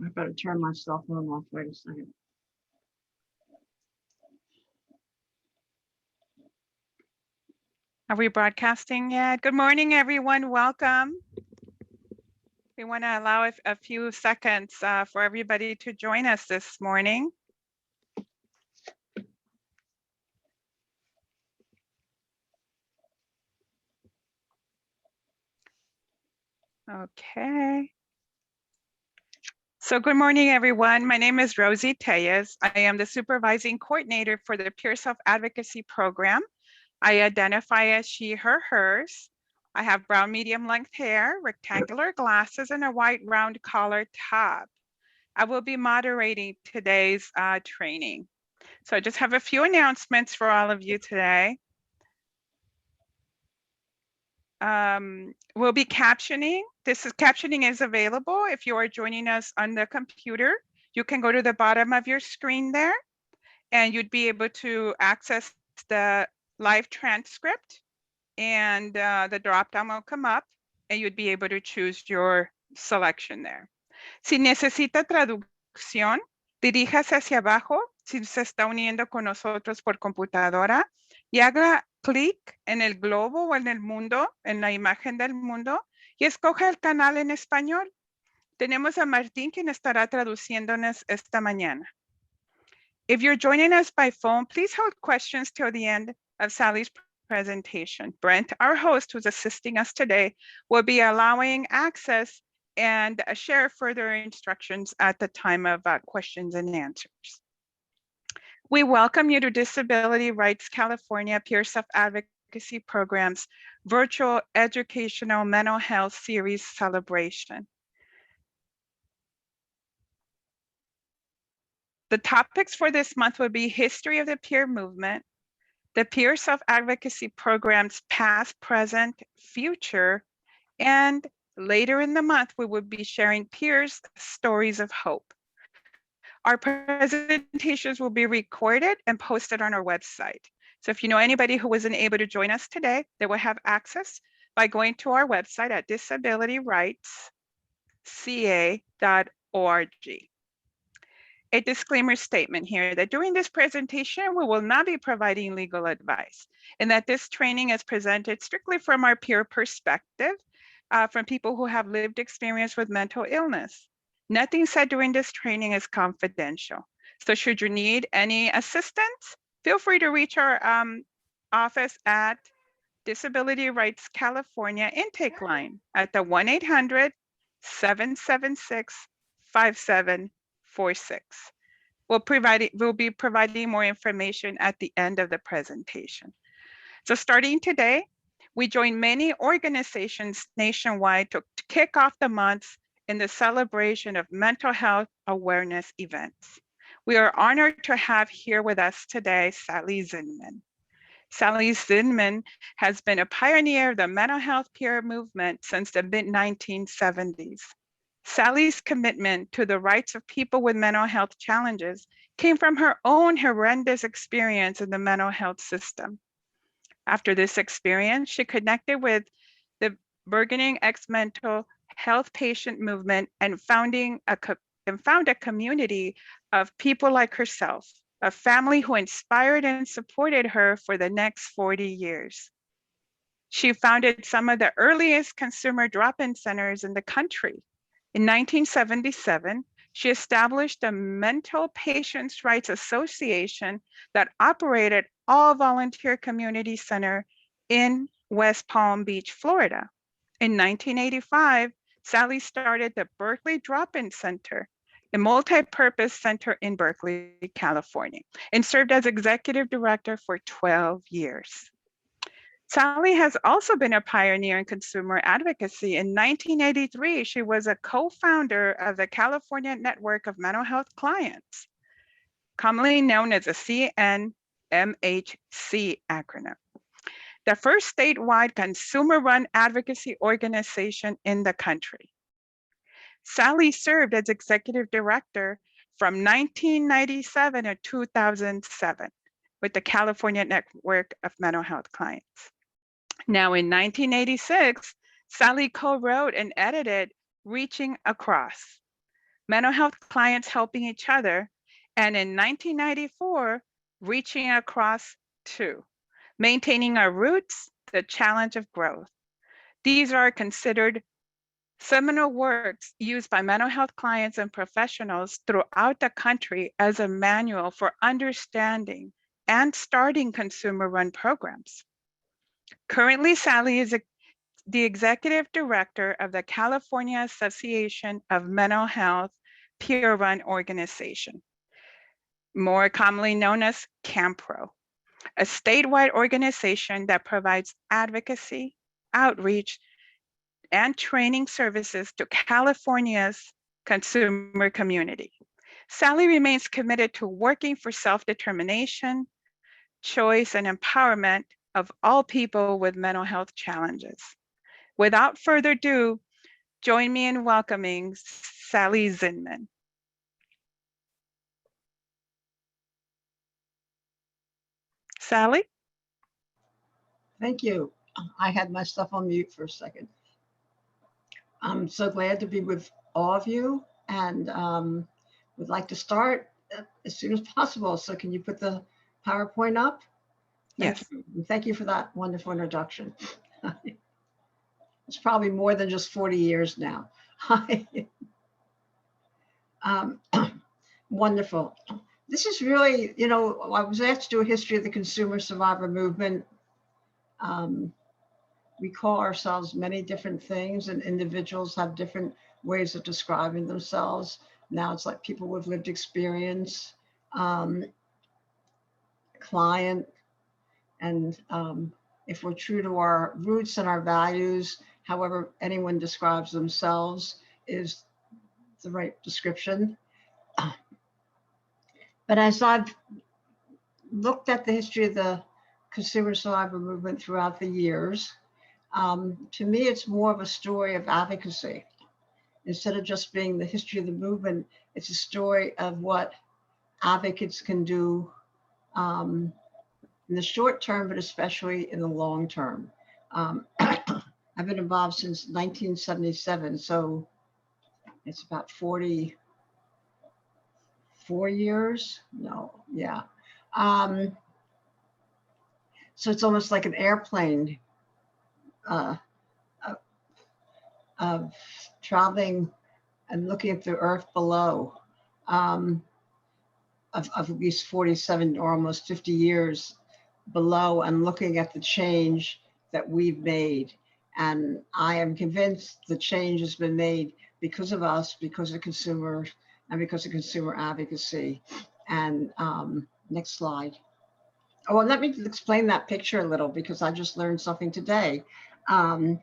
I better turn my cell phone off. Wait a second. Are we broadcasting yet? Good morning, everyone. Welcome. We want to allow a few seconds for everybody to join us this morning. Okay. So good morning, everyone. My name is Rosie Tellez. I am the supervising coordinator for the Peer Self-Advocacy Program. I identify as she, her, hers. I have brown medium length hair, rectangular glasses, and a white round collar top. I will be moderating today's training. So I just have a few announcements for all of you today. We'll be captioning. Captioning is available if you are joining us on the computer. You can go to the bottom of your screen there and you'd be able to access the live transcript, and the drop down will come up and you'd be able to choose your selection there. Si necesita traducción, diríjase hacia abajo si se está uniendo con nosotros por computadora y haga clic en el globo o en el mundo, en la imagen del mundo, y escoja el canal en español. Tenemos a Martín quien estará traduciéndonos esta mañana. If you're joining us by phone, please hold questions till the end of Sally's presentation. Brent, our host who's assisting us today, will be allowing access and share further instructions at the time of questions and answers. We welcome you to Disability Rights California Peer Self-Advocacy Program's virtual educational mental health series celebration. The topics for this month will be history of the peer movement, the peer self-advocacy program's past, present, future, and later in the month, we will be sharing peers' stories of hope. Our presentations will be recorded and posted on our website. So if you know anybody who wasn't able to join us today, they will have access by going to our website at disabilityrightsca.org. A disclaimer statement here that during this presentation, we will not be providing legal advice, and that this training is presented strictly from our peer perspective, from people who have lived experience with mental illness. Nothing said during this training is confidential. So should you need any assistance, feel free to reach our office at Disability Rights California intake line at the 1-800-776-5746. We'll be providing more information at the end of the presentation. So starting today, we join many organizations nationwide to kick off the months in the celebration of mental health awareness events. We are honored to have here with us today, Sally Zinman. Sally Zinman has been a pioneer of the mental health peer movement since the mid-1970s. Sally's commitment to the rights of people with mental health challenges came from her own horrendous experience in the mental health system. After this experience, she connected with the burgeoning ex-mental health patient movement and found a community of people like herself, a family who inspired and supported her for the next 40 years. She founded some of the earliest consumer drop-in centers in the country. In 1977, she established the Mental Patients' Rights Association that operated all volunteer community center in West Palm Beach, Florida. In 1985, Sally started the Berkeley Drop-In Center, a multi-purpose center in Berkeley, California, and served as executive director for 12 years. Sally has also been a pioneer in consumer advocacy. In 1983, she was a co-founder of the California Network of Mental Health Clients, commonly known as the CNMHC acronym, the first statewide consumer-run advocacy organization in the country. Sally served as executive director from 1997 to 2007 with the California Network of Mental Health Clients. Now in 1986, Sally co-wrote and edited Reaching Across, mental health clients helping each other, and in 1994, reaching across to maintaining our roots, the challenge of growth. These are considered seminal works used by mental health clients and professionals throughout the country as a manual for understanding and starting consumer-run programs. Currently, Sally is the executive director of the California Association of Mental Health peer-run organization, more commonly known as CAMPRO, a statewide organization that provides advocacy, outreach, and training services to California's consumer community. Sally remains committed to working for self-determination, choice, and empowerment of all people with mental health challenges. Without further ado, join me in welcoming Sally Zinman. Sally? Thank you. I had myself on mute for a second. I'm so glad to be with all of you and would like to start as soon as possible. So can you put the PowerPoint up? Thank Yes. you. And thank you for that wonderful introduction. It's probably more than just 40 years now. Wonderful. This is really, you know, I was asked to do a history of the consumer survivor movement. We call ourselves many different things, and individuals have different ways of describing themselves. Now it's like people with lived experience, client, and if we're true to our roots and our values, however anyone describes themselves is the right description. But as I've looked at the history of the consumer survivor movement throughout the years, to me, it's more of a story of advocacy. Instead of just being the history of the movement, it's a story of what advocates can do in the short term, but especially in the long term. I've been involved since 1977, so it's about 44 years. No, yeah. So it's almost like an airplane of traveling and looking at the earth below of at least 47 or almost 50 years below and looking at the change that we've made. And I am convinced the change has been made because of us, because of consumers, and because of consumer advocacy. And next slide. Oh, well, let me explain that picture a little because I just learned something today. That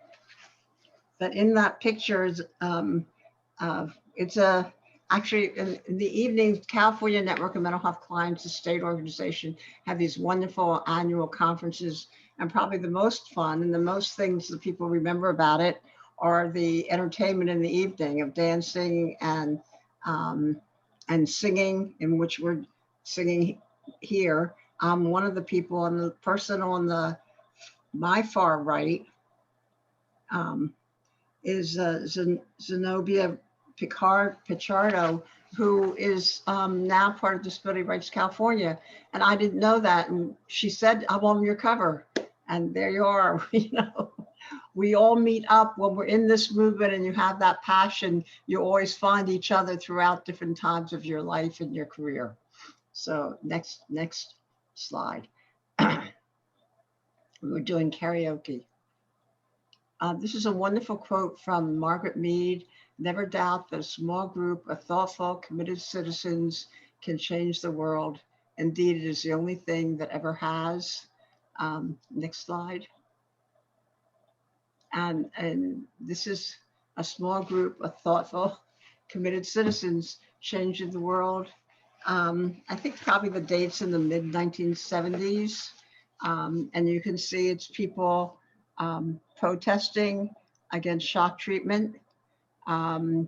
in that picture is, it's actually in the evenings, California Network of Mental Health Clients, the state organization, have these wonderful annual conferences. And probably the most fun and the most things that people remember about it are the entertainment in the evening of dancing and singing, in which we're singing here. One of the people and the person on my far right is Zenobia Pichardo, who is now part of Disability Rights California. And I didn't know that. And she said, I'm on your cover. And there you are. You know, we all meet up when we're in this movement and you have that passion. You always find each other throughout different times of your life and your career. So next slide. We're doing karaoke. This is a wonderful quote from Margaret Mead. Never doubt that a small group of thoughtful, committed citizens can change the world. Indeed, it is the only thing that ever has. Next slide. And this is a small group of thoughtful, committed citizens changing the world. I think probably the date's in the mid 1970s. And you can see it's people protesting against shock treatment. And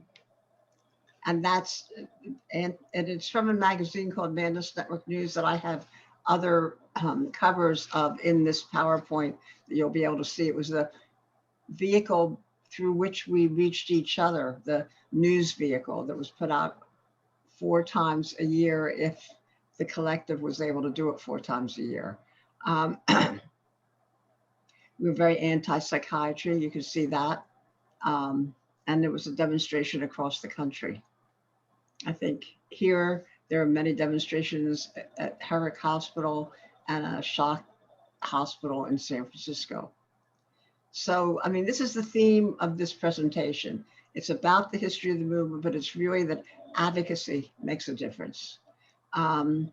it's from a magazine called Manda's Network News that I have other covers of in this PowerPoint that you'll be able to see. It was the vehicle through which we reached each other, the news vehicle that was put out 4 times a year if the collective was able to do it 4 times a year. We were very anti-psychiatry, you can see that. And there was a demonstration across the country. I think here there are many demonstrations at Herrick Hospital and a shock hospital in San Francisco. So, I mean, this is the theme of this presentation. It's about the history of the movement, but it's really that advocacy makes a difference. And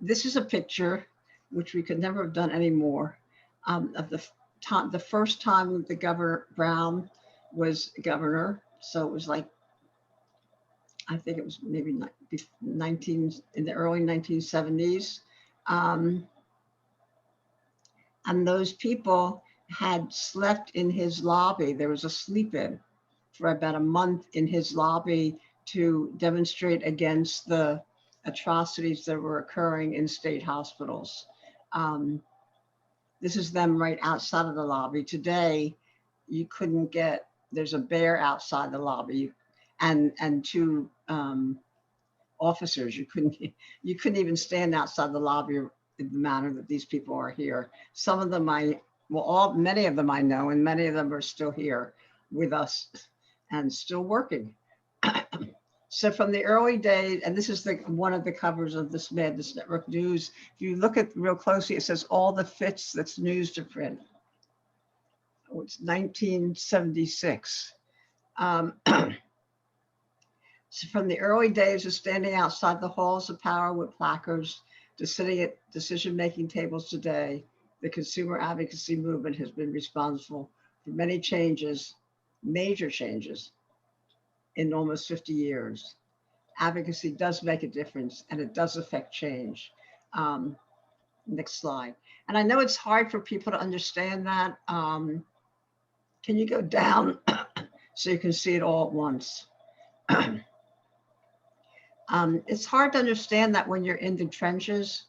this is a picture, which we could never have done anymore, of the first time the Governor Brown was governor. So it was like, I think it was maybe in the early 1970s. And those people had slept in his lobby. There was a sleep-in for about a month in his lobby to demonstrate against the atrocities that were occurring in state hospitals. This is them right outside of the lobby. Today, you couldn't get, there's a bear outside the lobby and two officers. You couldn't even stand outside the lobby in the manner that these people are here. Some of them many of them I know, and many of them are still here with us and still working. So from the early days, and this is one of the covers of this Madness Network News. If you look at real closely, it says all the fits that's news to print. Oh, it's 1976. So from the early days of standing outside the halls of power with placards to sitting at decision-making tables today, the consumer advocacy movement has been responsible for many changes, major changes, in almost 50 years. Advocacy does make a difference, and it does affect change. Next slide. And I know it's hard for people to understand that. Can you go down so you can see it all at once? It's hard to understand that when you're in the trenches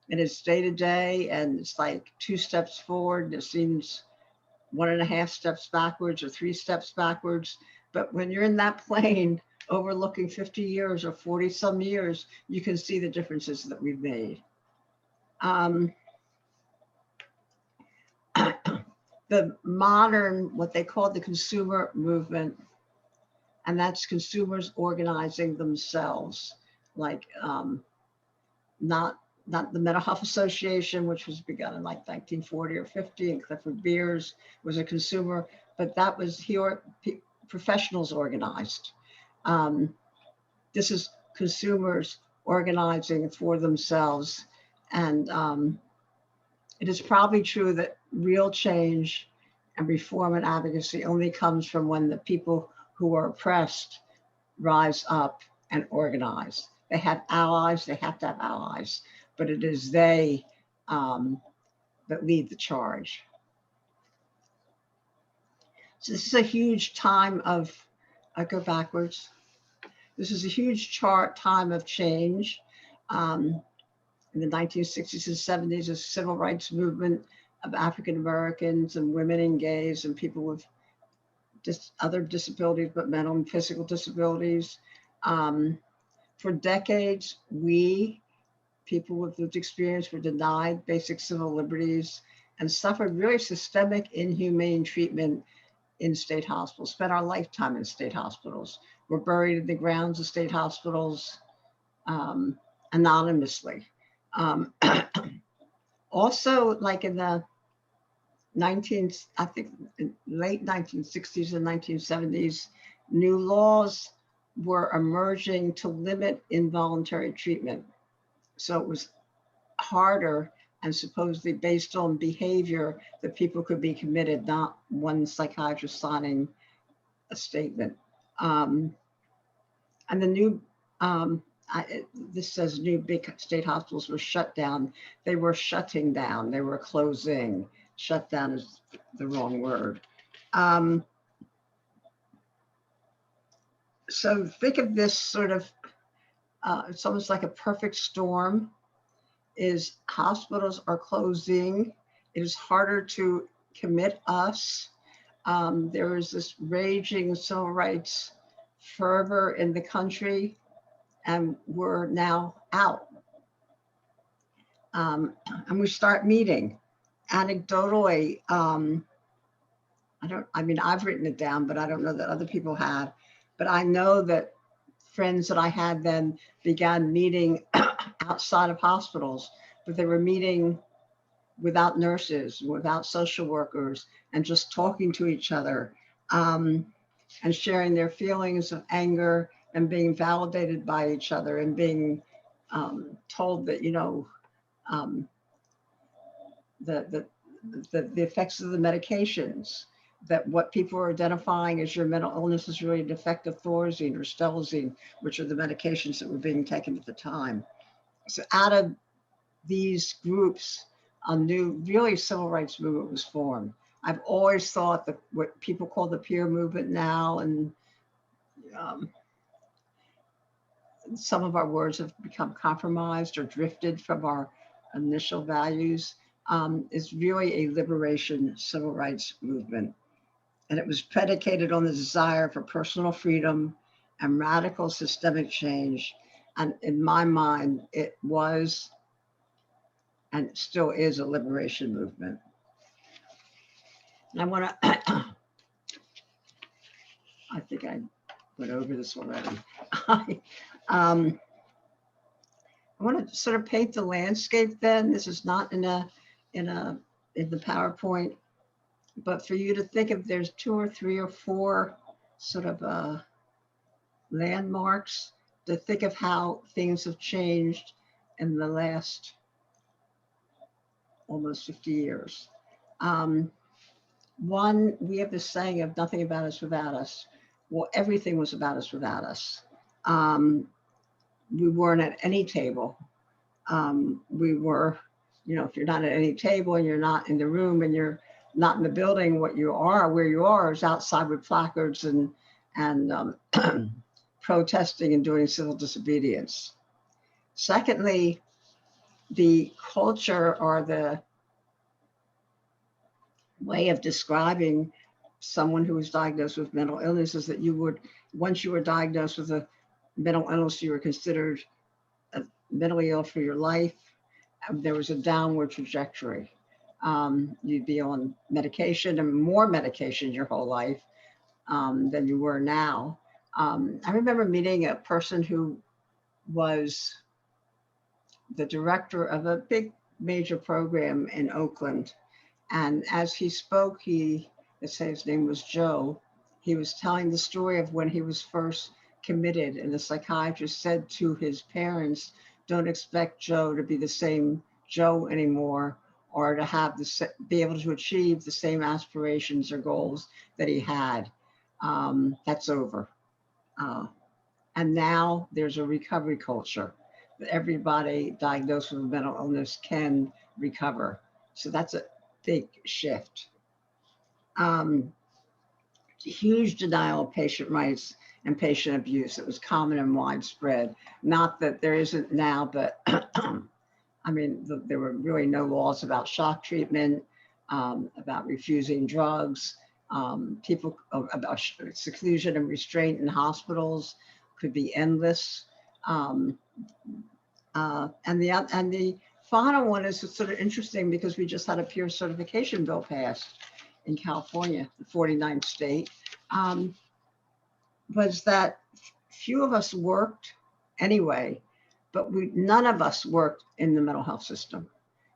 and it's day to day and it's like 2 steps forward and it seems 1.5 steps backwards or 3 steps backwards. But when you're in that plane overlooking 50 years or 40 some years, you can see the differences that we've made. The modern, what they call the consumer movement, and that's consumers organizing themselves, like not the Mental Health Association, which was begun in like 1940 or 50, and Clifford Beers was a consumer, but that was here, professionals organized. This is consumers organizing for themselves. And it is probably true that real change and reform and advocacy only comes from when the people who are oppressed rise up and organize. They have allies, they have to have allies, but it is they that lead the charge. So this is a huge time of, I go backwards. This is a huge time of change. In the 1960s and 70s, a civil rights movement of African Americans and women and gays and people with other disabilities, but mental and physical disabilities. For decades, people with lived experience, were denied basic civil liberties and suffered really systemic, inhumane treatment in state hospitals, spent our lifetime in state hospitals. We're buried in the grounds of state hospitals anonymously. Also, like in the late 1960s and 1970s, new laws were emerging to limit involuntary treatment. So it was harder and supposedly based on behavior that people could be committed, not one psychiatrist signing a statement. And the new, this says new big state hospitals were shut down. They were shutting down, they were closing. Shut down is the wrong word. So think of this sort of, it's almost like a perfect storm. Is hospitals are closing. It is harder to commit us. There was this raging civil rights fervor in the country, and we're now out. And we start meeting. Anecdotally, I've written it down, but I don't know that other people have. But I know that friends that I had then began meeting outside of hospitals, but they were meeting without nurses, without social workers, and just talking to each other, um, and sharing their feelings of anger and being validated by each other and being told that, um, the, the, the effects of the medications, that what people are identifying as your mental illness is really defective thorazine or stelzine, which are the medications that were being taken at the time. So out of these groups, a new, really civil rights movement was formed. I've always thought that what people call the peer movement now, and um, some of our words have become compromised or drifted from our initial values, is really a liberation civil rights movement. And it was predicated on the desire for personal freedom and radical systemic change. And in my mind, it was and still is a liberation movement. And I want to, I think I went over this already. um, I want to sort of paint the landscape then. This is not in the PowerPoint, but for you to think of, there's 2 or 3 or 4 sort of landmarks to think of how things have changed in the last almost 50 years. One, we have this saying of nothing about us without us. Well, everything was about us without us. We weren't at any table. We were, if you're not at any table and you're not in the room and you're not in the building, what you are, where you are, is outside with placards and protesting and doing civil disobedience. Secondly, the culture or the way of describing someone who was diagnosed with mental illness is that you would, once you were diagnosed with a mental illness, you were considered mentally ill for your life. There was a downward trajectory. You'd be on medication and more medication your whole life than you were now. I remember meeting a person who was the director of a big major program in Oakland. And as he spoke, let's say his name was Joe, he was telling the story of when he was first committed. And the psychiatrist said to his parents, don't expect Joe to be the same Joe anymore, or to have be able to achieve the same aspirations or goals that he had. That's over. And now there's a recovery culture that everybody diagnosed with a mental illness can recover. So that's a big shift. Huge denial of patient rights and patient abuse. It was common and widespread. Not that there isn't now, but there were really no laws about shock treatment, about refusing drugs, people about seclusion and restraint in hospitals could be endless. And the final one is sort of interesting because we just had a peer certification bill passed in California, the 49th state, was that few of us worked anyway, but none of us worked in the mental health system.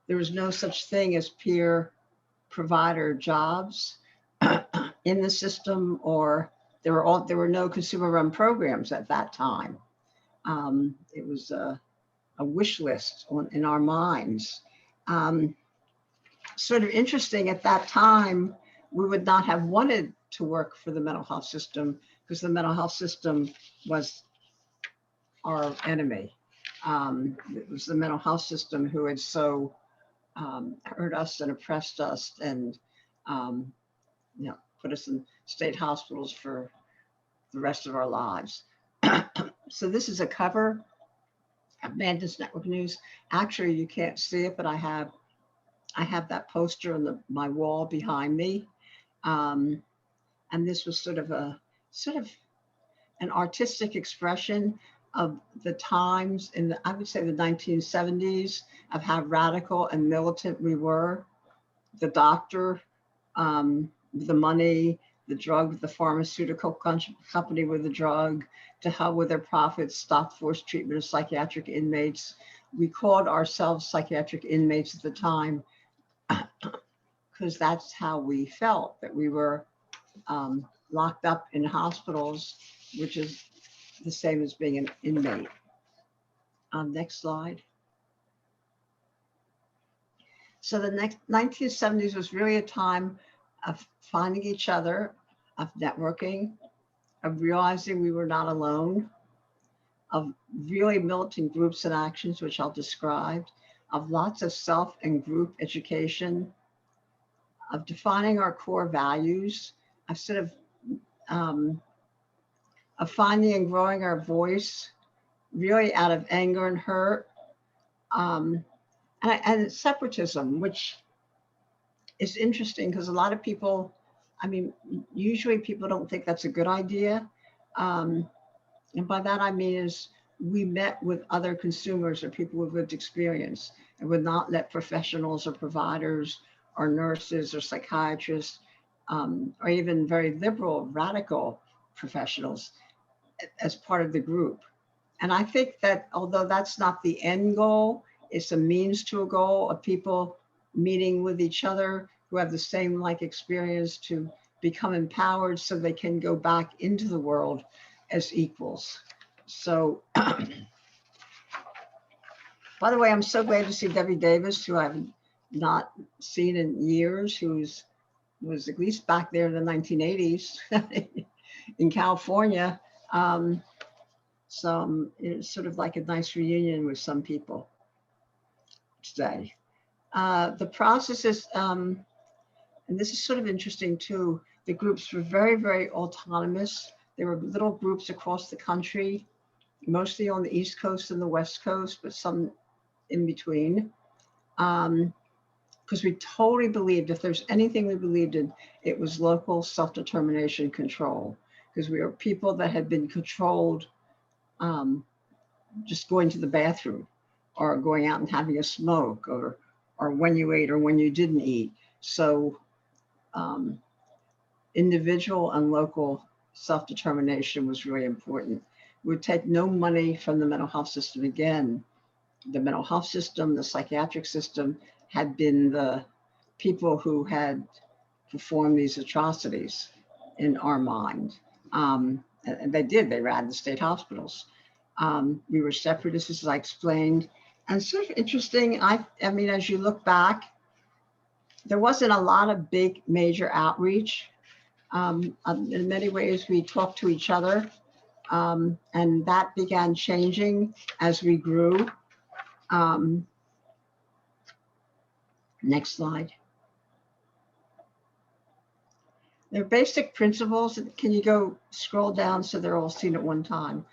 There was no such thing as peer provider jobs in the system, or there were no consumer-run programs at that time. It was a wish list in our minds. Sort of interesting, at that time, we would not have wanted to work for the mental health system because the mental health system was our enemy. It was the mental health system who had so hurt us and oppressed us and put us in state hospitals for the rest of our lives. So this is a cover of Madness Network News. Actually, you can't see it, but I have that poster on my wall behind me. And this was sort of an artistic expression of the times in the, I would say the 1970s, of how radical and militant we were. The doctor, the money, the drug, the pharmaceutical company with the drug, to hell with their profits, stop forced treatment of psychiatric inmates. We called ourselves psychiatric inmates at the time because that's how we felt, that we were locked up in hospitals, which is the same as being an inmate. Next slide. So the next 1970s was really a time of finding each other, of networking, of realizing we were not alone, of really militant groups and actions, which I'll describe, of lots of self and group education, of defining our core values, of sort of finding and growing our voice, really out of anger and hurt, and separatism, which is interesting because a lot of people, I mean, usually people don't think that's a good idea. And by that I mean is we met with other consumers or people with lived experience and would not let professionals or providers or nurses or psychiatrists or even very liberal, radical professionals as part of the group. And I think that although that's not the end goal, it's a means to a goal of people meeting with each other who have the same like experience to become empowered so they can go back into the world as equals. So, by the way, I'm so glad to see Debbie Davis, who I've not seen in years, was at least back there in the 1980s in California. So it's sort of like a nice reunion with some people today. The process is, and this is sort of interesting too, the groups were very, very autonomous. There were little groups across the country, mostly on the East Coast and the West Coast, but some in between. Because we totally believed, if there's anything we believed in, it was local self-determination control. Because we were people that had been controlled just going to the bathroom or going out and having a smoke or when you ate or when you didn't eat. So individual and local self-determination was really important. We would take no money from the mental health system again. The mental health system, the psychiatric system had been the people who had performed these atrocities in our mind. And they did, they ran the state hospitals. We were separatists, as I explained. And sort of interesting, I mean, as you look back, there wasn't a lot of big major outreach. In many ways, we talked to each other, and that began changing as we grew. Next slide. Their basic principles, can you go scroll down so they're all seen at one time?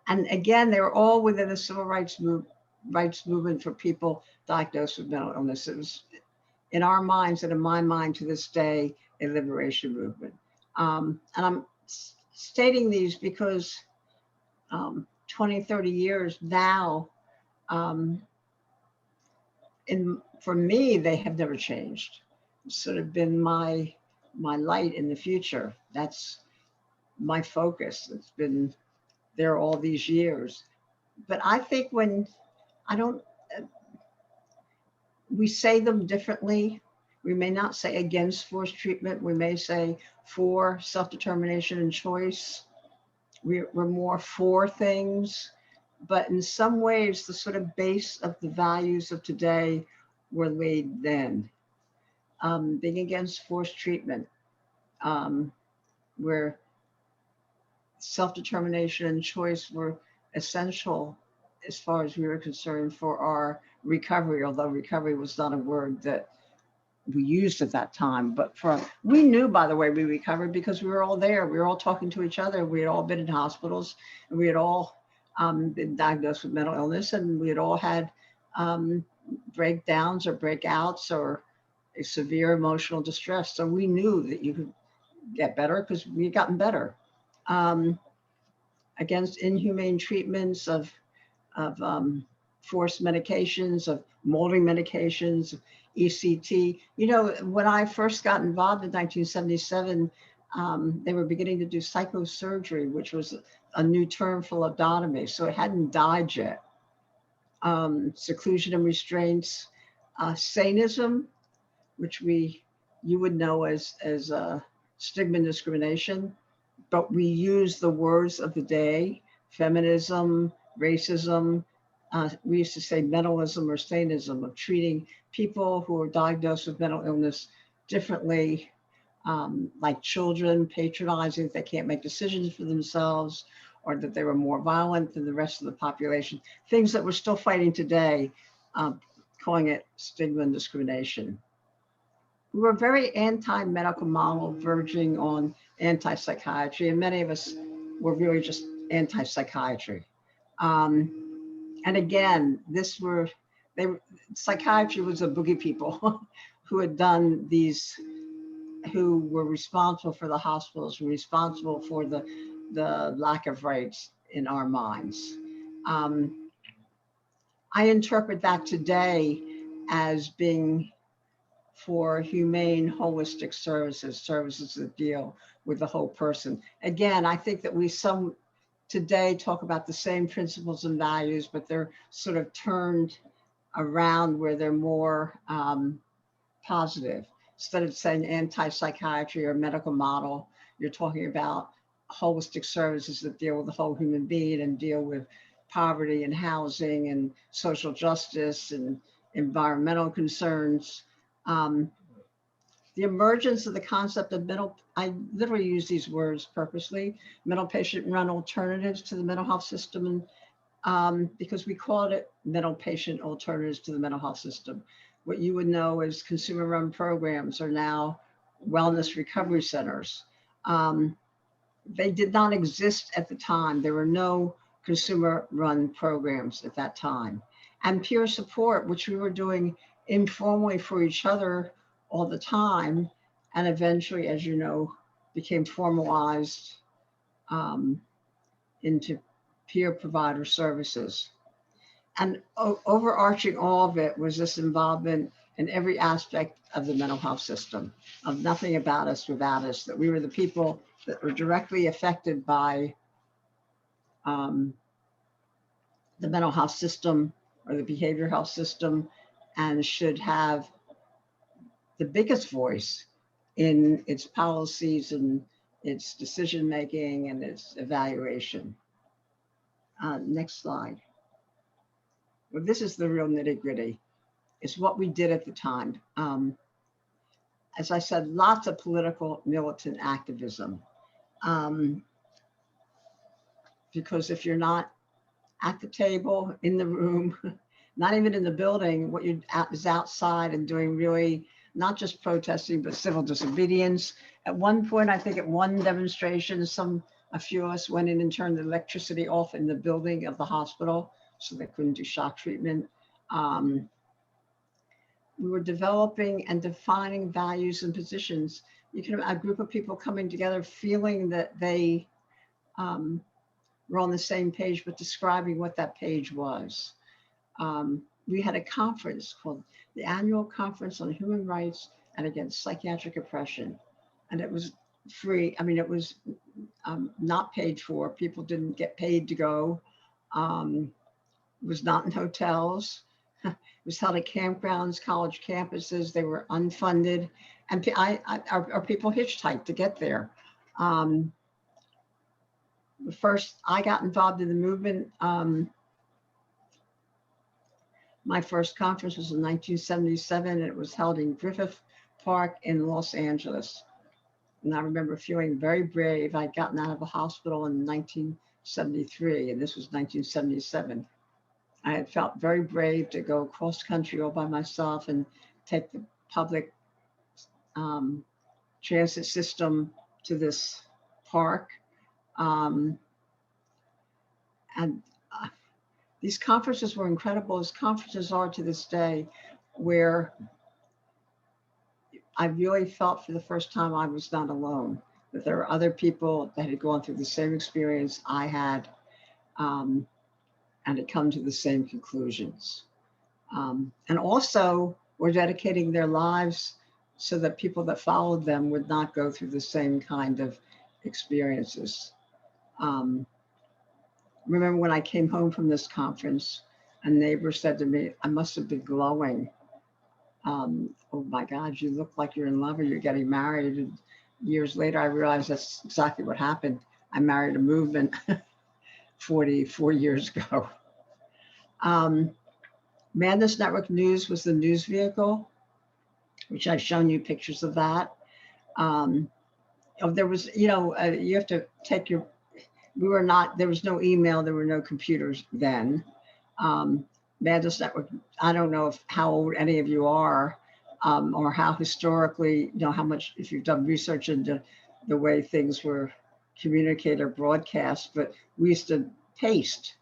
And again, they were all within the civil rights movement for people diagnosed with mental illness. It was, in our minds and in my mind to this day, a liberation movement. And I'm stating these because 20, 30 years now, for me, they have never changed. It's sort of been my light in the future. That's my focus. It's been there all these years. But I think when we say them differently. We may not say against forced treatment. We may say for self-determination and choice. We're more for things. But in some ways, the sort of base of the values of today were laid then. Being against forced treatment, where self-determination and choice were essential as far as we were concerned for our recovery, although recovery was not a word that we used at that time. But we knew, by the way, we recovered because we were all there. We were all talking to each other. We had all been in hospitals, and we had all been diagnosed with mental illness, and we had all had breakdowns or breakouts or a severe emotional distress. So we knew that you could get better because we had gotten better. Um, Against inhumane treatments of forced medications, of molding medications, ECT. You know, when I first got involved in 1977, they were beginning to do psychosurgery, which was a new term for lobotomy. So it hadn't died yet. Seclusion and restraints, sanism, which you would know as stigma and discrimination, but we use the words of the day: feminism, racism. We used to say mentalism or sanism, of treating people who are diagnosed with mental illness differently, like children, patronizing that they can't make decisions for themselves, or that they were more violent than the rest of the population. Things that we're still fighting today, calling it stigma and discrimination. We were very anti-medical model, verging on anti-psychiatry, and many of us were really just anti-psychiatry. And again, they psychiatry was a boogie people who had done these, who were responsible for the hospitals, were responsible for the lack of rights in our minds. Um, I interpret that today as being for humane, holistic services, services that deal with the whole person. Again, I think that we some today talk about the same principles and values, but they're sort of turned around where they're more positive. Instead of saying anti-psychiatry or medical model, you're talking about holistic services that deal with the whole human being and deal with poverty and housing and social justice and environmental concerns. Um, the emergence of the concept of mental, I literally use these words purposely, mental patient run alternatives to the mental health system, and because we called it mental patient alternatives to the mental health system. What you would know as consumer run programs are now wellness recovery centers. Um, they did not exist at the time. There were no consumer run programs at that time. And peer support, which we were doing informally for each other all the time, and eventually, as you know, became formalized um, into peer provider services. And overarching all of it was this involvement in every aspect of the mental health system, of nothing about us without us, that we were the people that were directly affected by um, the mental health system or the behavioral health system, and should have the biggest voice in its policies and its decision making and its evaluation. Next slide. Well, this is the real nitty gritty. It's what we did at the time. As I said, lots of political militant activism. Um, because if you're not at the table, in the room, not even in the building, what you're at is outside and doing really not just protesting, but civil disobedience. At one point, I think at one demonstration, a few of us went in and turned the electricity off in the building of the hospital so they couldn't do shock treatment. Um, we were developing and defining values and positions. You can a group of people coming together, feeling that they um, were on the same page, but describing what that page was. We had a conference called the Annual Conference on Human Rights and Against Psychiatric Oppression, and it was free. I mean, it was not paid for. People didn't get paid to go. It was not in hotels. It was held at campgrounds, college campuses. They were unfunded, and our people hitchhiked to get there. First, I got involved in the movement. My first conference was in 1977, and it was held in Griffith Park in Los Angeles. And I remember feeling very brave. I'd gotten out of the hospital in 1973, and this was 1977. I had felt very brave to go cross country all by myself and take the public transit system to this park. Um, and these conferences were incredible, as conferences are to this day, where I really felt for the first time I was not alone, that there were other people that had gone through the same experience I had, um, and had come to the same conclusions. And also were dedicating their lives so that people that followed them would not go through the same kind of experiences. Um, Remember when I came home from this conference, a neighbor said to me, I must have been glowing. Oh my God, you look like you're in love or you're getting married. And years later, I realized that's exactly what happened. I married a movement 44 years ago. Um, Madness Network News was the news vehicle, which I've shown you pictures of that. Um, there was, you have to take your, we were not, there was no email, there were no computers then. Um, Madness Network, I don't know how old any of you are, or how historically, how much, if you've done research into the way things were communicated or broadcast, but we used to paste,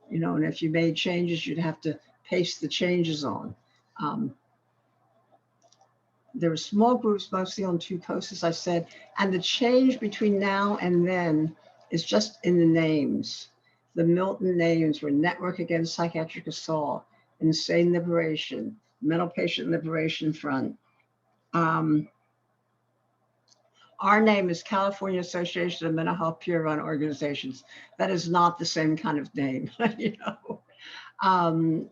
and if you made changes, you'd have to paste the changes on. Um, there were small groups, mostly on two coasts, as I said, and the change between now and then is just in the names. The Milton names were Network Against Psychiatric Assault, Insane Liberation, Mental Patient Liberation Front. Um, our name is California Association of Mental Health Peer Run Organizations. That is not the same kind of name,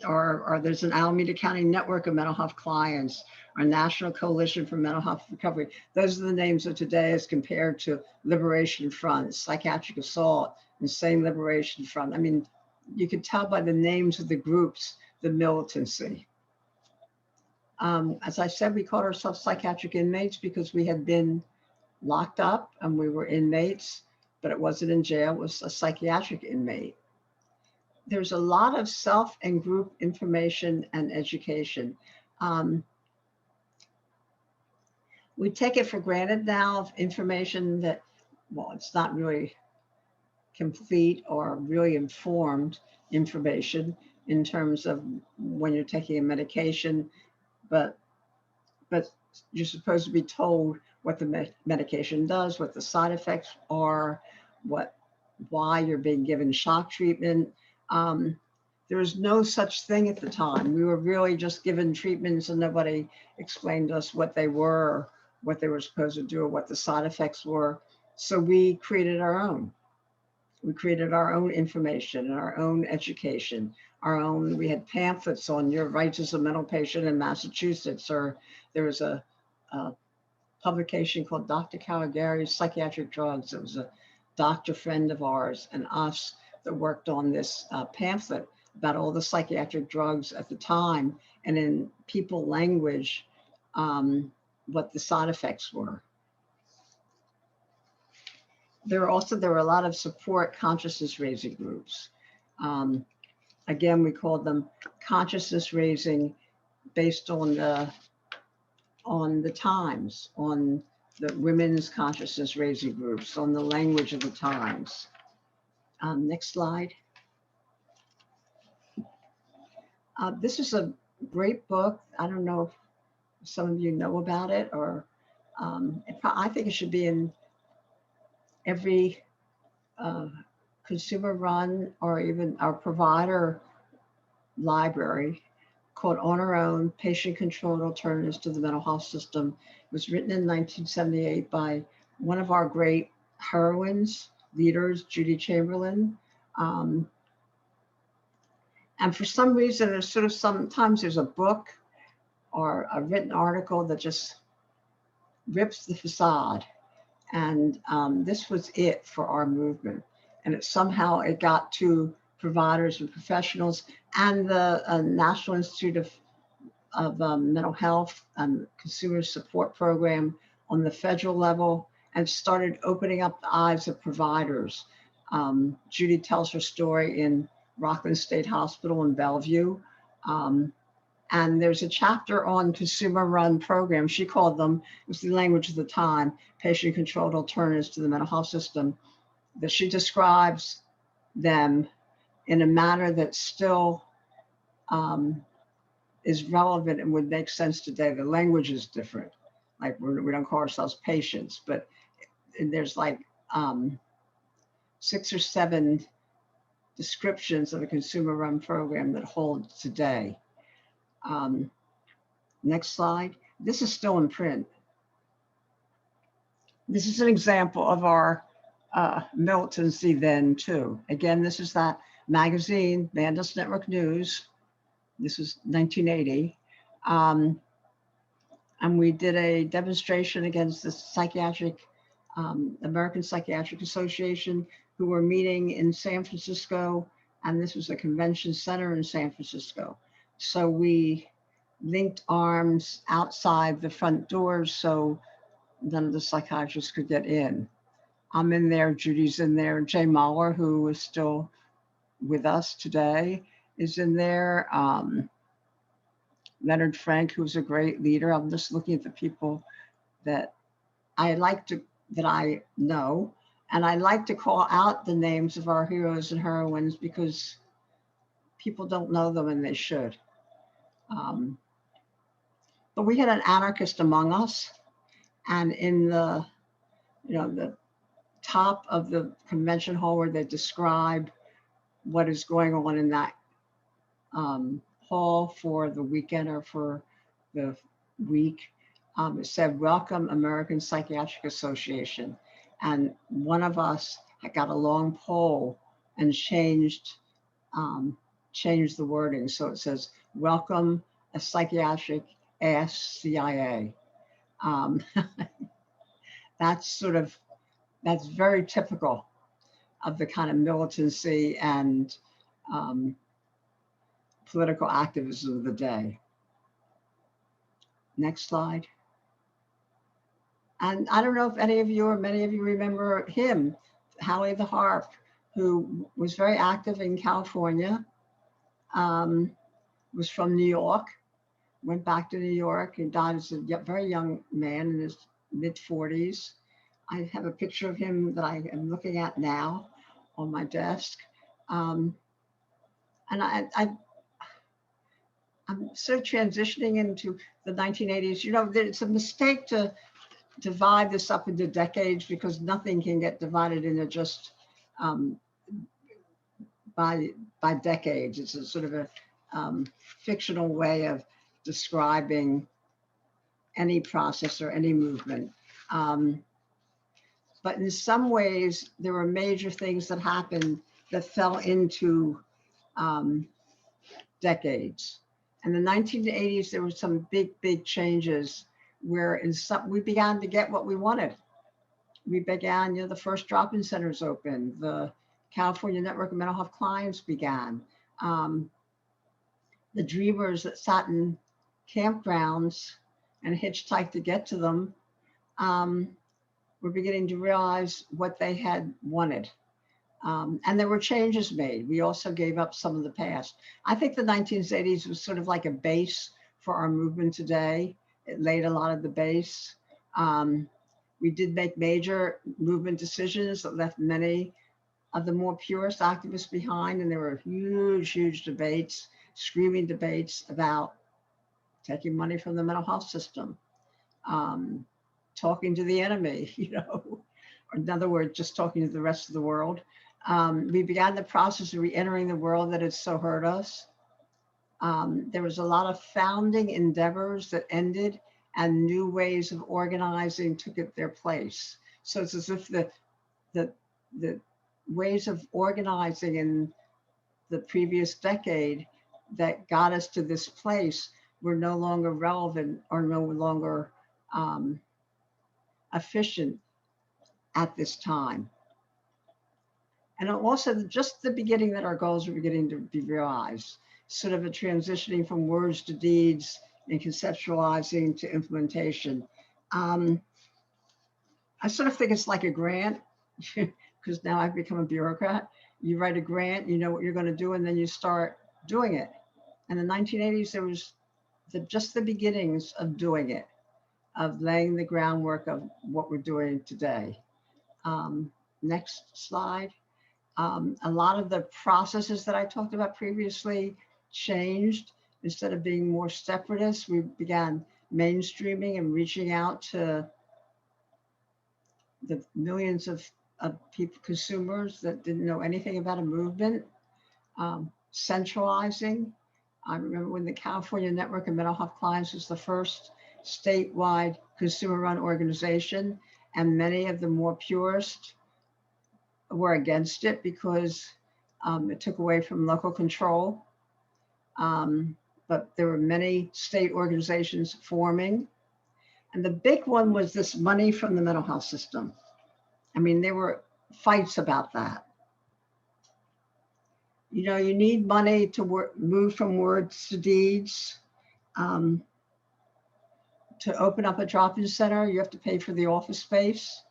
or there's an Alameda County Network of Mental Health Clients, or National Coalition for Mental Health Recovery. Those are the names of today as compared to Liberation Front, Psychiatric Assault, Insane Liberation Front. I mean, you can tell by the names of the groups, the militancy. As I said, we called ourselves psychiatric inmates because we had been locked up and we were inmates, but it wasn't in jail, it was a psychiatric inmate. There's a lot of self and group information and education. We take it for granted now of information that, well, it's not really complete or really informed information in terms of when you're taking a medication, but you're supposed to be told what the medication does, what the side effects are, why you're being given shock treatment. There was no such thing at the time. We were really just given treatments and nobody explained to us what they were, what they were supposed to do, or what the side effects were. So we created our own. We created our own information and our own education, we had pamphlets on your rights as a mental patient in Massachusetts, or there was a publication called Dr. Calagary's Psychiatric Drugs. It was a doctor friend of ours and us that worked on this pamphlet about all the psychiatric drugs at the time and in people language, what the side effects were. There were a lot of support consciousness raising groups. Again, we called them consciousness raising based on the times, on the women's consciousness raising groups, on the language of the times. Next slide. This is a great book. I don't know if some of you know about it, or I think it should be in every consumer run or even our provider library, called On Our Own, Patient-Controlled Alternatives to the Mental Health System. It was written in 1978 by one of our great heroines, leaders, Judy Chamberlain. And for some reason, there's sometimes there's a book or a written article that just rips the facade. And this was it for our movement. And it got to providers and professionals and the National Institute of Mental Health and Consumer Support Program on the federal level, and started opening up the eyes of providers. Judy tells her story in Rockland State Hospital in Bellevue. And there's a chapter on consumer-run programs. She called them, it was the language of the time, patient-controlled alternatives to the mental health system, that she describes them in a manner that still is relevant and would make sense today. The language is different. like we don't call ourselves patients, but there's like 6 or 7 descriptions of a consumer-run program that hold today. Um, Next slide. This is still in print. This is an example of our militancy then too. Again, this is that magazine, Mandus Network News. This was 1980. And we did a demonstration against the American Psychiatric Association, who were meeting in San Francisco, and this was a convention center in San Francisco. So we linked arms outside the front doors so none of the psychiatrists could get in. I'm in there, Judy's in there, Jay Mahler, who is still with us today, is in there. Leonard Frank, who's a great leader. I'm just looking at the people that that I know, and I like to call out the names of our heroes and heroines because people don't know them and they should. But we had an anarchist among us, and in the the top of the convention hall where they describe what is going on in that hall for the weekend or for the week. It said, "Welcome, American Psychiatric Association." And one of us had got a long pole and changed the wording. So it says, "Welcome, a psychiatric ass CIA." That's very typical of the kind of militancy and political activism of the day. Next slide. And I don't know if any of you or many of you remember him, Howie the Harp, who was very active in California, was from New York, went back to New York and died as a very young man in his mid-40s. I have a picture of him that I am looking at now on my desk. And I'm sort of transitioning into the 1980s. It's a mistake to divide this up into decades because nothing can get divided into just by decades. It's a sort of a fictional way of describing any process or any movement. But in some ways, there were major things that happened that fell into decades. In the 1980s, there were some big changes where we began to get what we wanted. We began, the first drop-in centers opened, the California Network of Mental Health Clients began. The dreamers that sat in campgrounds and hitchhiked to get to them were beginning to realize what they had wanted. And there were changes made. We also gave up some of the past. I think the 1980s was sort of like a base for our movement today. It laid a lot of the base. We did make major movement decisions that left many of the more purist activists behind. And there were huge debates, screaming debates about taking money from the mental health system, talking to the enemy, or in other words, just talking to the rest of the world. We began the process of re-entering the world that had so hurt us. There was a lot of founding endeavors that ended and new ways of organizing took their place. So it's as if the ways of organizing in the previous decade that got us to this place were no longer relevant or no longer efficient at this time. And also just the beginning that our goals were beginning to be realized, sort of a transitioning from words to deeds and conceptualizing to implementation. I sort of think it's like a grant, because now I've become a bureaucrat. You write a grant, you know what you're going to do, and then you start doing it. And in the 1980s, there was just the beginnings of doing it, of laying the groundwork of what we're doing today. Next slide. A lot of the processes that I talked about previously changed. Instead of being more separatist, we began mainstreaming and reaching out to the millions of people, consumers that didn't know anything about a movement, centralizing. I remember when the California Network of Mental Health Clients was the first statewide consumer-run organization, and many of the more purist were against it because it took away from local control. But there were many state organizations forming. And the big one was this money from the mental health system. I mean, there were fights about that. You know, you need money to move from words to deeds. Um, to open up a drop-in center, you have to pay for the office space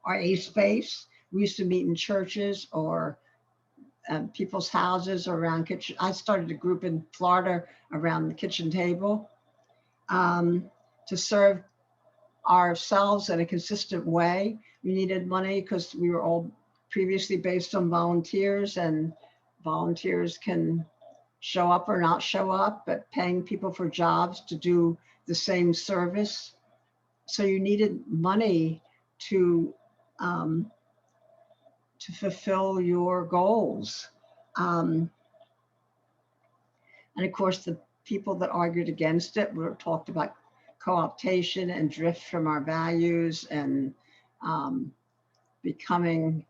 or a space. We used to meet in churches or people's houses or around kitchen. I started a group in Florida around the kitchen table to serve ourselves in a consistent way. We needed money because we were all previously based on volunteers, and volunteers can show up or not show up, but paying people for jobs to do the same service. So you needed money to fulfill your goals. And of course, the people that argued against it were talked about co-optation and drift from our values and becoming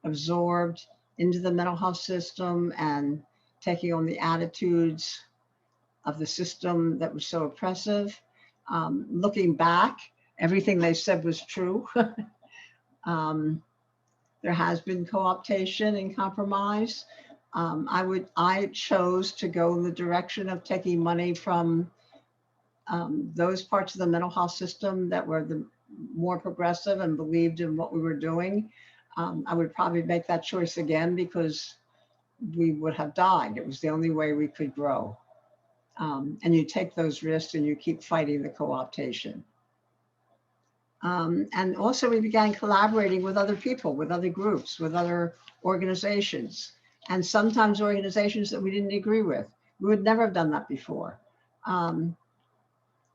absorbed into the mental health system and taking on the attitudes of the system that was so oppressive. Looking back, everything they said was true. There has been co-optation and compromise. I chose to go in the direction of taking money from those parts of the mental health system that were the more progressive and believed in what we were doing. I would probably make that choice again because we would have died. It was the only way we could grow. And you take those risks and you keep fighting the co-optation. And also we began collaborating with other people, with other groups, with other organizations, and sometimes organizations that we didn't agree with. We would never have done that before. An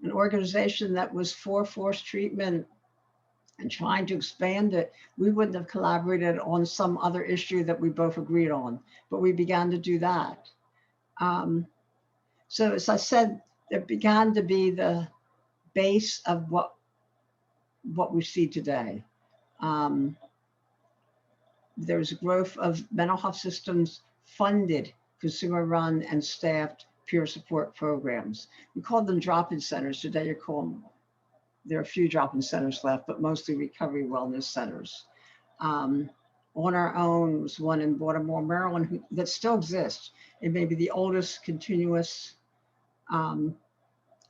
organization that was for forced treatment and trying to expand it, we wouldn't have collaborated on some other issue that we both agreed on, but we began to do that. So as I said, it began to be the base of what we see today. There's a growth of mental health systems funded, consumer-run and staffed peer support programs. We called them drop-in centers. Today you call them, there are a few drop-in centers left, but mostly recovery wellness centers. On Our Own was one in Baltimore, Maryland, that still exists. It may be the oldest continuous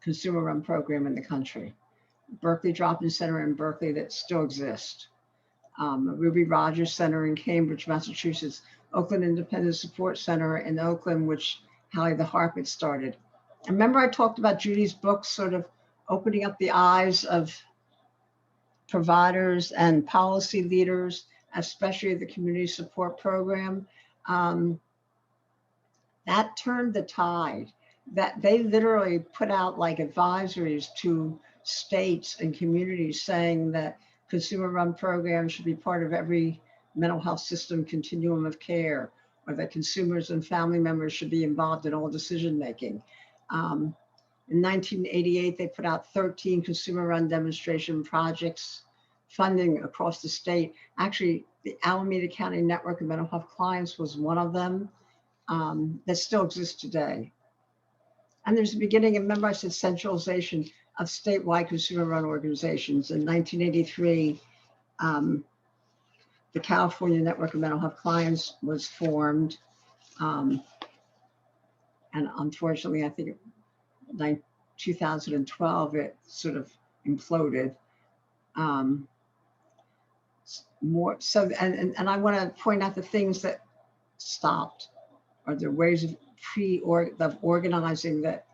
consumer-run program in the country. Berkeley Drop-in Center in Berkeley that still exists. Ruby Rogers Center in Cambridge, Massachusetts. Oakland Independent Support Center in Oakland, which Hallie the Harpet started. And remember I talked about Judy's book sort of opening up the eyes of providers and policy leaders, especially the community support program. That turned the tide. That they literally put out like advisories to states and communities saying that consumer-run programs should be part of every mental health system continuum of care, or that consumers and family members should be involved in all decision-making. In 1988, they put out 13 consumer-run demonstration projects funding across the state. Actually, the Alameda County Network of Mental Health Clients was one of them that still exists today. And there's the beginning, and remember I said centralization of statewide consumer-run organizations. In 1983, the California Network of Mental Health Clients was formed. And unfortunately, I think in 2012, it sort of imploded. More so, and I want to point out the things that stopped, or the ways of organizing that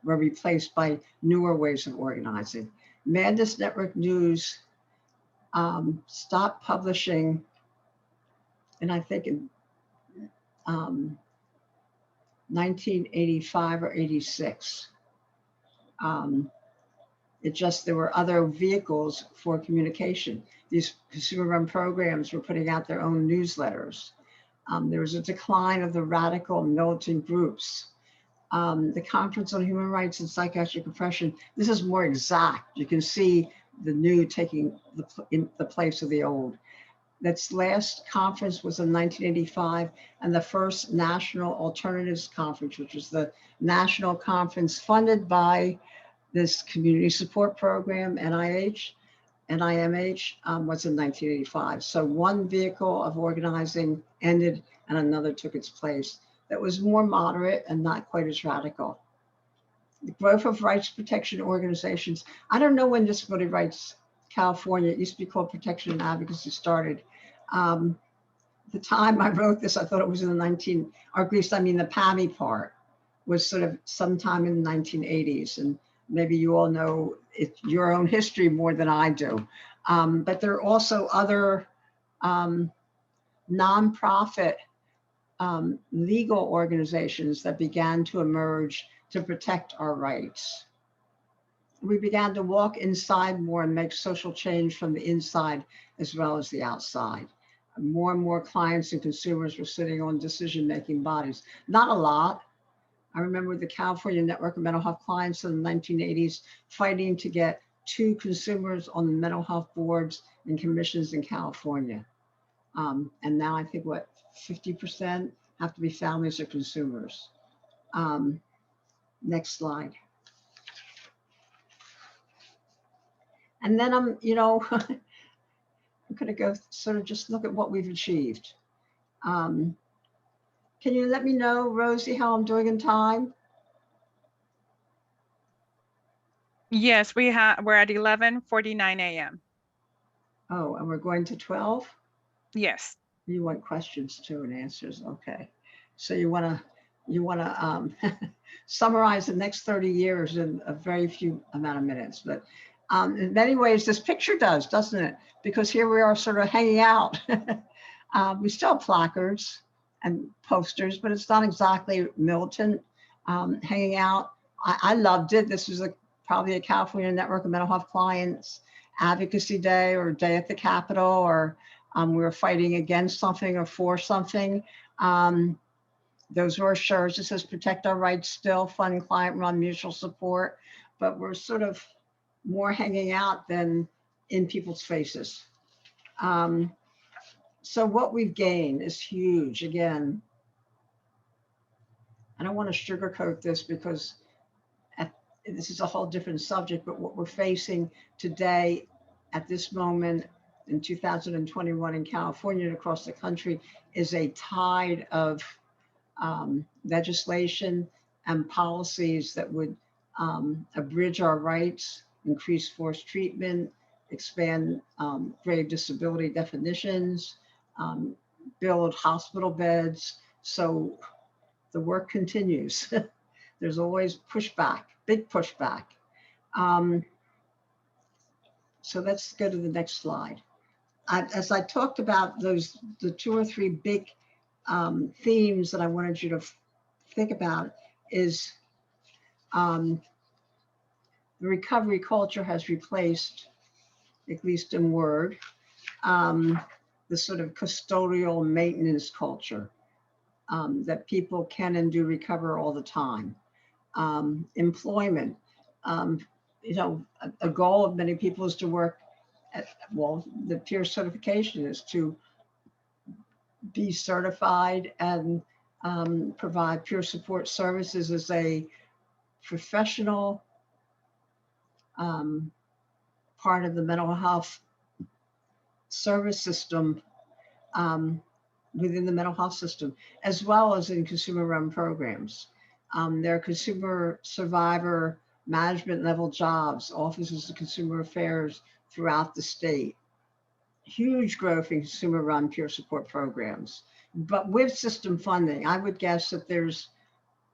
were replaced by newer ways of organizing. Madness Network News stopped publishing, and I think in 1985 or 86. Um, there were other vehicles for communication. These consumer-run programs were putting out their own newsletters. There was a decline of the radical militant groups. The Conference on Human Rights and Psychiatric Oppression. This is more exact. You can see the new taking the place of the old. That's last conference was in 1985, and the first National Alternatives Conference, which was the national conference funded by this community support program, NIMH, was in 1985. So one vehicle of organizing ended and another took its place that was more moderate and not quite as radical. The growth of rights protection organizations. I don't know when Disability Rights California, it used to be called Protection and Advocacy, started. The time I wrote this, I thought it was in the or at least, the PAMI part was sort of sometime in the 1980s. And maybe you all know your own history more than I do. But there are also other nonprofit legal organizations that began to emerge to protect our rights. We began to walk inside more and make social change from the inside as well as the outside. More and more clients and consumers were sitting on decision-making bodies. Not a lot. I remember the California Network of Mental Health Clients in the 1980s fighting to get 2 consumers on the mental health boards and commissions in California. And now I think 50% have to be families or consumers. Next slide. And then I'm going to go sort of just look at what we've achieved. Can you let me know, Rosie, how I'm doing in time? Yes, we're at 11:49 a.m. Oh, and we're going to 12? Yes. You want questions too and answers. Okay. So you want to summarize the next 30 years in a very few amount of minutes. But in many ways, this picture does, doesn't it? Because here we are sort of hanging out. We still have placards and posters, but it's not exactly militant hanging out. I loved it. This was probably a California Network of Mental Health Clients Advocacy Day or Day at the Capitol, or we were fighting against something or for something. Those were shirts. It says protect our rights still, fund client run mutual support, but we're sort of more hanging out than in people's faces. So what we've gained is huge. Again, I don't want to sugarcoat this because this is a whole different subject, but what we're facing today at this moment in 2021 in California and across the country is a tide of legislation and policies that would abridge our rights, increase forced treatment, expand grave disability definitions, build hospital beds. So the work continues. There's always pushback, big pushback. So let's go to the next slide. As I talked about the 2 or 3 big themes that I wanted you to think about is the recovery culture has replaced, at least in word, the sort of custodial maintenance culture that people can and do recover all the time. Employment, a goal of many people is to work at, the peer certification is to be certified and provide peer support services as a professional part of the mental health service system within the mental health system, as well as in consumer-run programs. There are consumer survivor management level jobs, offices of consumer affairs throughout the state. Huge growth in consumer-run peer support programs. But with system funding, I would guess that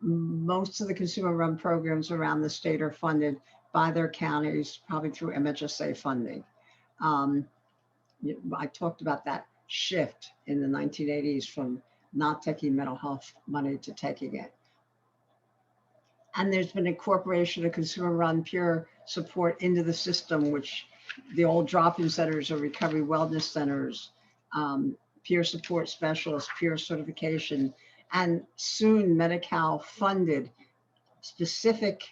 most of the consumer-run programs around the state are funded by their counties, probably through MHSA funding. I talked about that shift in the 1980s from not taking mental health money to taking it. And there's been incorporation of consumer-run peer support into the system, which the old drop-in centers or recovery wellness centers, peer support specialists, peer certification, and soon Medi-Cal funded specific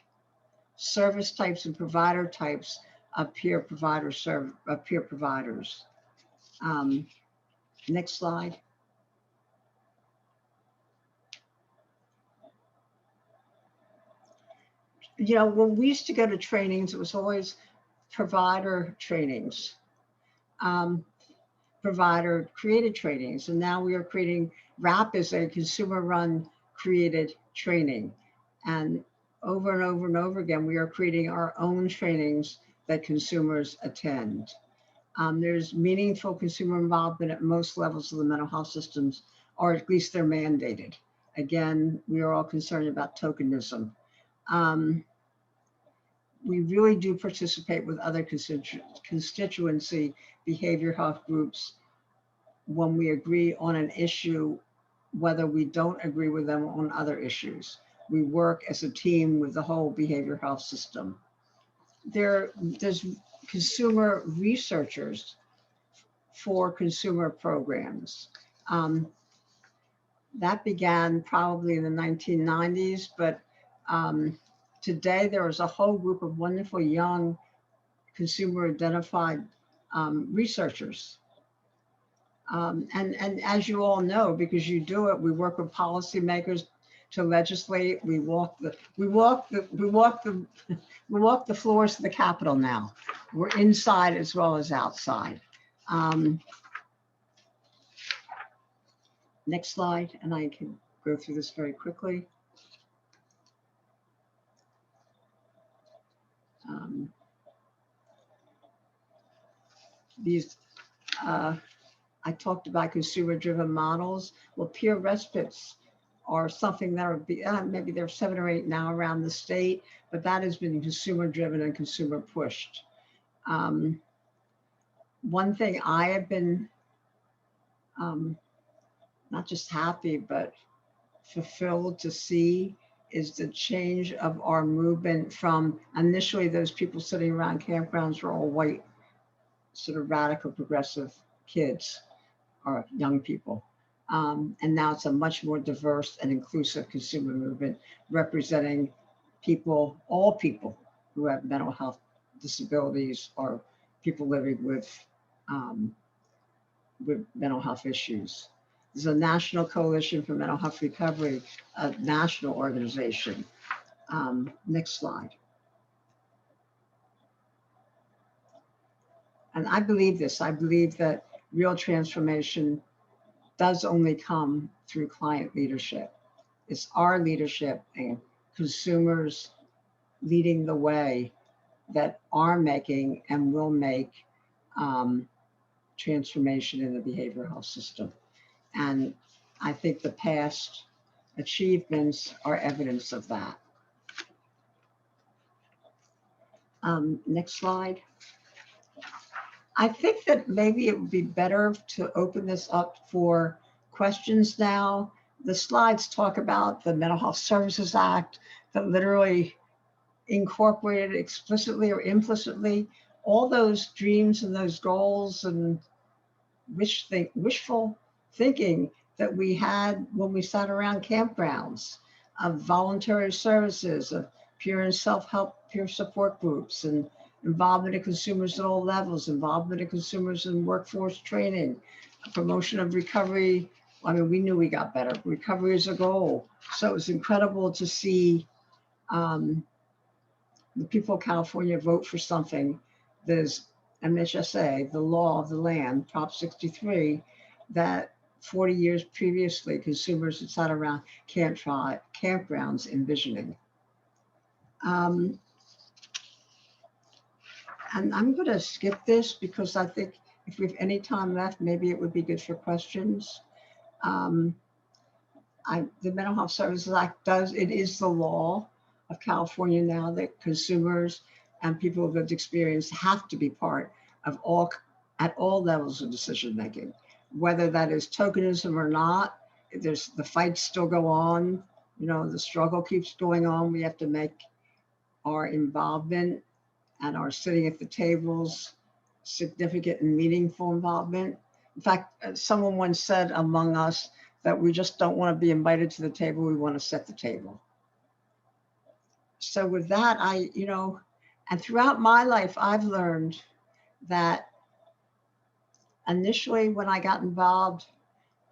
service types and provider types of peer providers. Next slide. You know, when we used to go to trainings, it was always provider trainings, provider created trainings. And now we are creating, RAP is a consumer run created training. And over and over and over again, we are creating our own trainings that consumers attend. There's meaningful consumer involvement at most levels of the mental health systems, or at least they're mandated. Again, we are all concerned about tokenism. We really do participate with other constituency behavior health groups when we agree on an issue, whether we don't agree with them on other issues. We work as a team with the whole behavior health system. There's consumer researchers for consumer programs. That began probably in the 1990s, but today there is a whole group of wonderful young consumer identified researchers. And as you all know, because you do it, we work with policymakers to legislate. We walk the floors of the Capitol now. We're inside as well as outside. Next slide, and I can go through this very quickly. I talked about consumer-driven models. Well, peer respites are something that are maybe there's 7 or 8 now around the state, but that has been consumer-driven and consumer pushed. One thing I have been not just happy, but fulfilled to see is the change of our movement from initially those people sitting around campgrounds were all white, sort of radical progressive kids or young people. And now it's a much more diverse and inclusive consumer movement representing people, all people who have mental health disabilities or people living with mental health issues. There's a National Coalition for Mental Health Recovery, a national organization. Next slide. And I believe this. I believe that real transformation does only come through client leadership. It's our leadership and consumers leading the way that are making and will make transformation in the behavioral health system. And I think the past achievements are evidence of that. Next slide. I think that maybe it would be better to open this up for questions now. The slides talk about the Mental Health Services Act that literally incorporated explicitly or implicitly all those dreams and those goals and wishful thinking that we had when we sat around campgrounds, of voluntary services, of peer and self-help peer support groups, and involvement of consumers at all levels, involvement of consumers in workforce training, promotion of recovery. I mean, we knew we got better. Recovery is a goal. So it was incredible to see the people of California vote for something that is MHSA, the law of the land, Prop 63, that 40 years previously, consumers had sat around campgrounds envisioning. And I'm going to skip this because I think if we have any time left, maybe it would be good for questions. The Mental Health Services Act it is the law of California now that consumers and people with lived experience have to be part of at all levels of decision making, whether that is tokenism or not. The fights still go on. The struggle keeps going on. We have to make our involvement and our sitting at the tables significant and meaningful involvement. In fact, someone once said among us that we just don't want to be invited to the table, we want to set the table. So with that, and throughout my life, I've learned that initially when I got involved,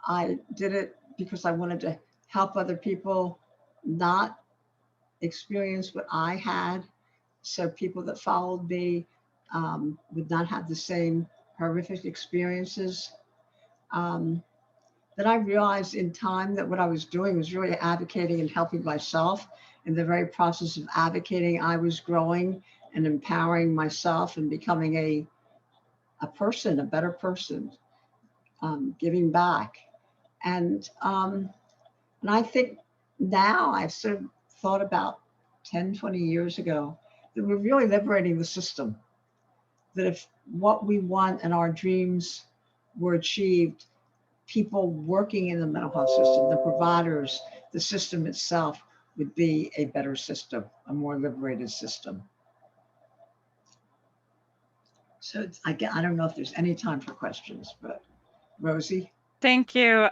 I did it because I wanted to help other people not experience what I had. So people that followed me would not have the same horrific experiences. Um, then I realized in time that what I was doing was really advocating and helping myself. In the very process of advocating, I was growing and empowering myself and becoming a person, a better person, giving back. And I think now I've sort of thought about 10, 20 years ago that we're really liberating the system. That if what we want and our dreams were achieved, people working in the mental health system, the providers, the system itself would be a better system, a more liberated system. So I don't know if there's any time for questions, but Rosie? Thank you,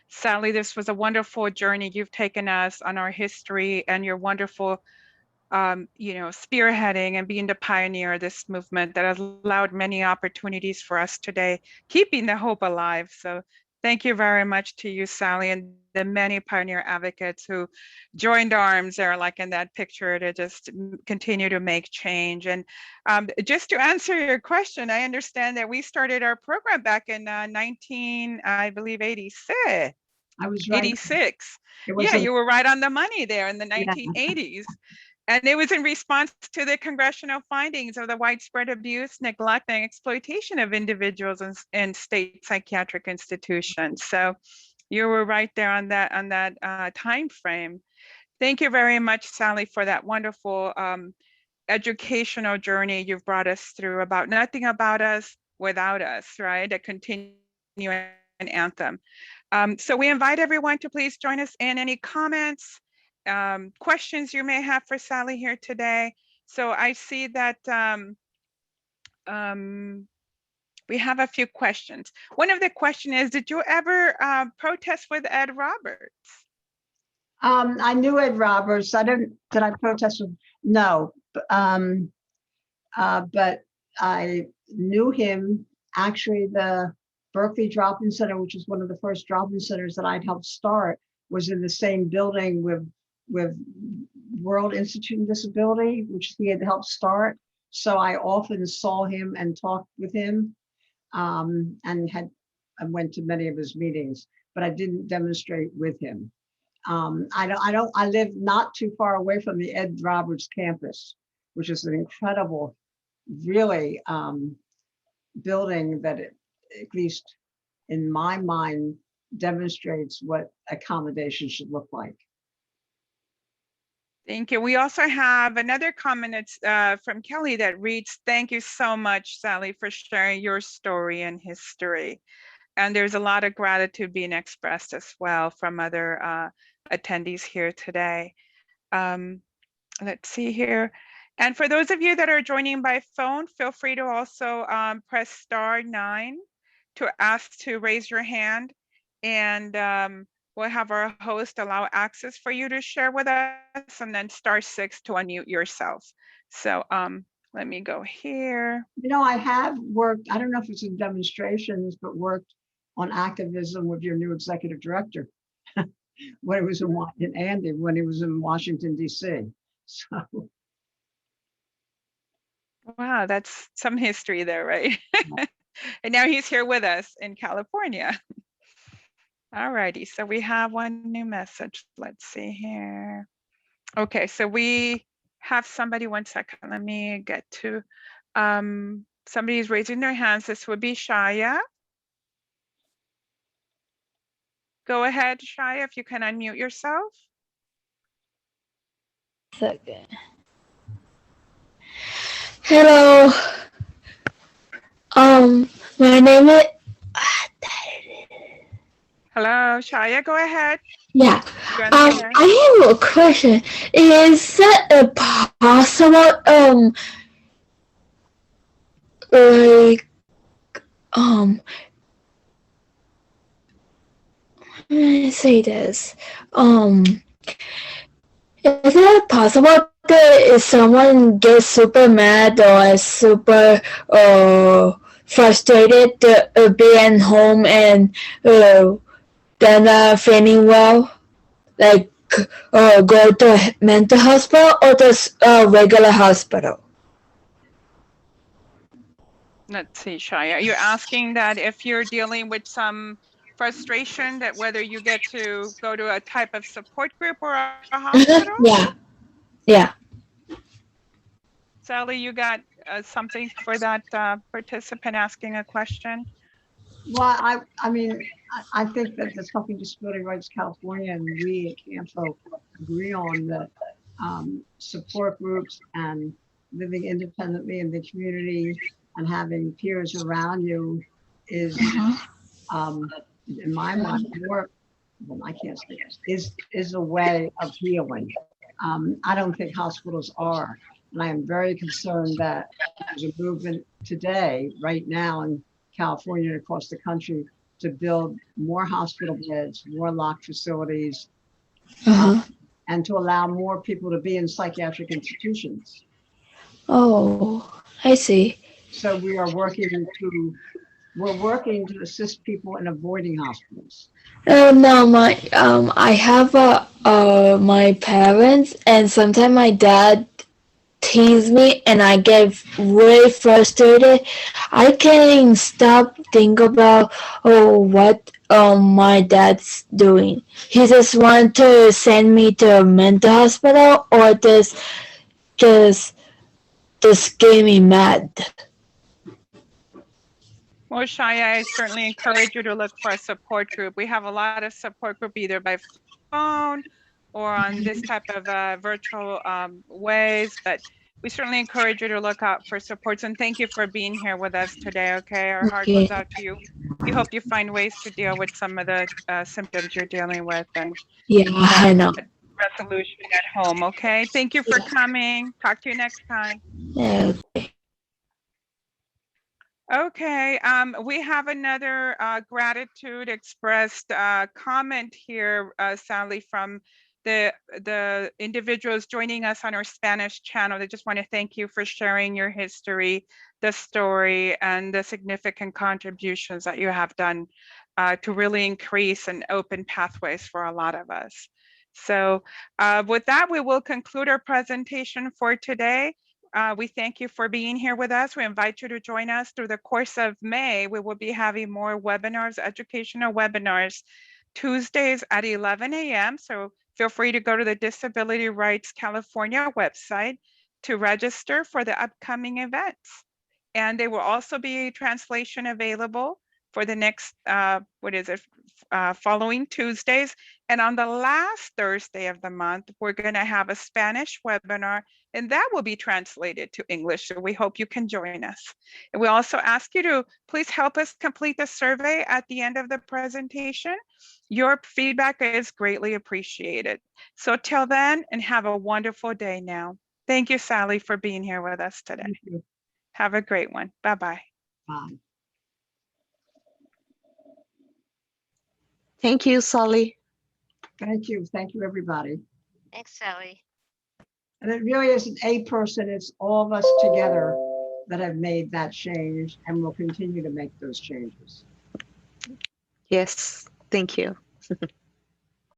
Sally. This was a wonderful journey. You've taken us on our history and your wonderful spearheading and being the pioneer of this movement that has allowed many opportunities for us today, keeping the hope alive. So thank you very much to you, Sally, and the many pioneer advocates who joined arms there, like in that picture, to just continue to make change. And just to answer your question, I understand that we started our program back in 86. I was right. 86. Yeah, you were right on the money there in the 1980s. And it was in response to the congressional findings of the widespread abuse, neglect, and exploitation of individuals in state psychiatric institutions. So you were right there on that time frame. Thank you very much, Sally, for that wonderful educational journey you've brought us through about nothing about us without us, right? A continuing anthem. So we invite everyone to please join us in any comments, questions you may have for Sally here today. So I see that we have a few questions. One of the questions is, did you ever protest with Ed Roberts? I knew Ed Roberts. Did I protest with? No. But I knew him. Actually, the Berkeley Drop-In Center, which was one of the first drop-in centers that I'd helped start, was in the same building with World Institute of Disability, which he had helped start. So I often saw him and talked with him, and I went to many of his meetings, but I didn't demonstrate with him. I live not too far away from the Ed Roberts campus, which is an incredible, really building that at least in my mind demonstrates what accommodation should look like. Thank you. We also have another comment. It's from Kelly that reads, "Thank you so much, Sally, for sharing your story and history." And there's a lot of gratitude being expressed as well from other attendees here today. Let's see here. And for those of you that are joining by phone, feel free to also press *9 to ask to raise your hand. And we'll have our host allow access for you to share with us, and then *6 to unmute yourself. So let me go here. I have worked, I don't know if it's in demonstrations, but worked on activism with your new executive director when it was in Andy, when he was in Washington, D.C. So. Wow, that's some history there, right? And now he's here with us in California. All righty, so we have one new message. Let's see here. Okay, so we have somebody, 1 second, let me get to, somebody's raising their hands. This would be Shaya. Go ahead, Shaya, if you can unmute yourself. Second. Hello. My name is Hello, Shaya, go ahead. Yeah. You're on the air. I have a question. Is it possible, like, how do I say this? Is it possible that if someone gets super mad or super frustrated to be at home and they're not feeling well, like go to a mental hospital or just a regular hospital? Let's see, Shaya, you're asking that if you're dealing with some frustration, that whether you get to go to a type of support group or a hospital? Yeah. Yeah. Sally, you got something for that participant asking a question? Well, I mean, I think that the Talking Disability Rights California and we at CAMFO agree on that support groups and living independently in the community and having peers around you is, in my mind, more, well, I can't say is a way of healing. I don't think hospitals are, and I am very concerned that there's a movement today, right now in California and across the country, to build more hospital beds, more locked facilities, and to allow more people to be in psychiatric institutions. Oh, I see. So we're working to assist people in avoiding hospitals. No, I have my parents, and sometimes my dad tease me, and I get really frustrated. I can't stop think about what my dad's doing. He just want to send me to a mental hospital or just just get me mad. Well, Shaya, I certainly encourage you to look for a support group. We have a lot of support group either by phone or on this type of virtual ways, but we certainly encourage you to look out for supports. And thank you for being here with us today, okay? Our heart Okay. goes out to you. We hope you find ways to deal with some of the symptoms you're dealing with and Yeah, I know. resolution at home, okay? Thank you for coming. Talk to you next time. Yeah. Okay, we have another gratitude expressed comment here, Sally, from the individuals joining us on our Spanish channel. They just want to thank you for sharing your history, the story, and the significant contributions that you have done to really increase and open pathways for a lot of us. So with that, we will conclude our presentation for today. We thank you for being here with us. We invite you to join us through the course of May. We will be having more webinars, educational webinars, Tuesdays at 11 a.m. So feel free to go to the Disability Rights California website to register for the upcoming events. And there will also be a translation available for the next, following Tuesdays. And on the last Thursday of the month, we're going to have a Spanish webinar, and that will be translated to English. So we hope you can join us. And we also ask you to please help us complete the survey at the end of the presentation. Your feedback is greatly appreciated. So till then, and have a wonderful day now. Thank you, Sally, for being here with us today. Thank you. Have a great one. Bye-bye. Bye. Thank you, Sally. Thank you. Thank you, everybody. Thanks, Sally. And it really isn't a person, it's all of us together that have made that change and will continue to make those changes. Yes, thank you.